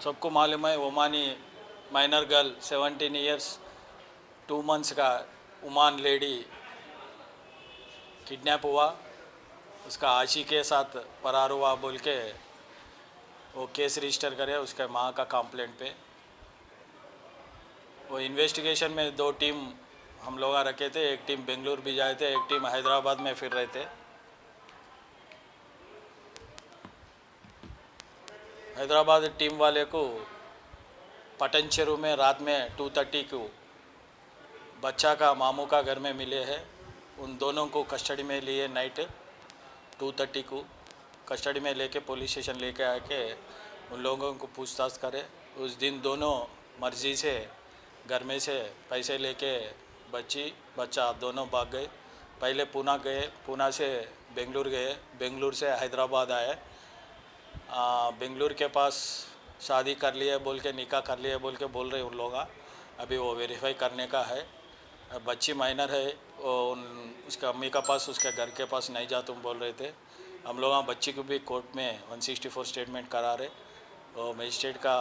सबको मालूम है Omani minor girl 17 years 2 months का ओमान लेडी किडनैप हुआ, उसका आशी के साथ फरार हुआ बोल के वो केस रजिस्टर करे उसके माँ का कंप्लेंट पे। वो इन्वेस्टिगेशन में 2 टीम हम लोग रखे थे, एक टीम बेंगलुरु भी जाए थे, एक टीम हैदराबाद में फिर रहे थे। हैदराबाद टीम वाले को पटनचेरू में रात में 2:30 को बच्चा का मामू का घर में मिले हैं। उन दोनों को कस्टडी में लिए नाइट 2:30 को कस्टडी में लेके पुलिस स्टेशन लेके आके उन लोगों को पूछताछ करे। उस दिन दोनों मर्जी से घर में से पैसे लेके बच्चा दोनों भाग गए। पहले पूना गए, पूना से बेंगलुरु गए, बेंगलुरु से हैदराबाद आए। बेंगलुरु के पास शादी कर लिए बोल के, निकाह कर लिए बोल के बोल रहे उन लोग। अभी वो वेरीफाई करने का है। बच्ची माइनर है, उसके अम्मी का पास उसके घर के पास नहीं जा तुम बोल रहे थे। हम लोग बच्ची को भी कोर्ट में 164 स्टेटमेंट करा रहे। वो मजिस्ट्रेट का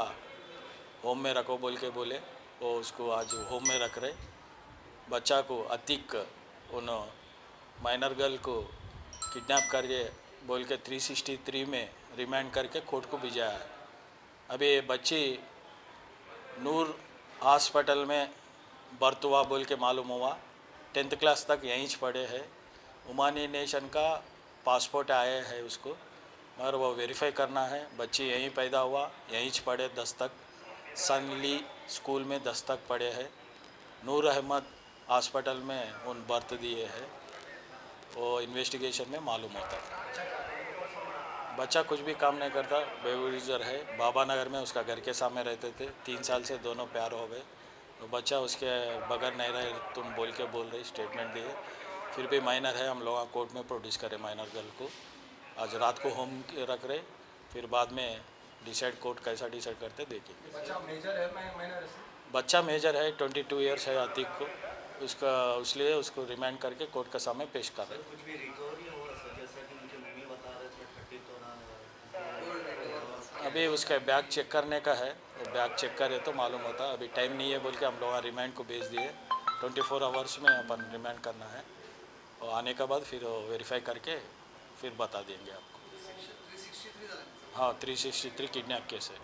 होम में रखो बोल के बोले, वो उसको आज होम में रख रहे। बच्चा को अतीक उन माइनर गर्ल को किडनैप करके बोल के 363 में रिमांड करके कोर्ट को भिजाया है। अभी ये बच्ची नूर हॉस्पिटल में बर्थ हुआ बोल के मालूम हुआ। 10th क्लास तक यहीं पढ़े है। ओमानी नेशन का पासपोर्ट आया है उसको, मगर वो वेरीफाई करना है। बच्ची यहीं पैदा हुआ, यहीं पढ़े 10 तक, सनली स्कूल में 10 तक पढ़े हैं। नूर अहमद हॉस्पिटल में उन बर्थ दिए हैं। वो इन्वेस्टिगेशन में मालूम होता है। बच्चा कुछ भी काम नहीं करता, बेगुजर है। बाबा नगर में उसका घर के सामने रहते थे। 3 साल से दोनों प्यार हो गए। तो बच्चा उसके बगैर नहीं रहे तुम बोल के बोल रही, स्टेटमेंट दिए। फिर भी माइनर है, हम लोग कोर्ट में प्रोड्यूस करें माइनर गर्ल को। आज रात को होम रख रहे, फिर बाद में डिसाइड कोर्ट कैसा डिसाइड करते देखेंगे। बच्चा मेजर है माइनर है? बच्चा मेजर है, 22 इयर्स है अतीक को। उसका इसलिए उसको रिमांड करके कोर्ट के सामने पेश कर रहे। कुछ भी रिकवरी हुआ सर? जैसा कि उनके मम्मी बता रहे थे 30 तो ना। अभी उसका बैग चेक करने का है, वो बैग चेक करे तो मालूम होता। अभी टाइम नहीं है बोल के हम लोग रिमांड को भेज दिए। 24 आवर्स में अपन रिमांड करना है, और आने के बाद फिर वेरीफाई करके फिर बता देंगे आपको। हाँ, 363 किडनैप केस है।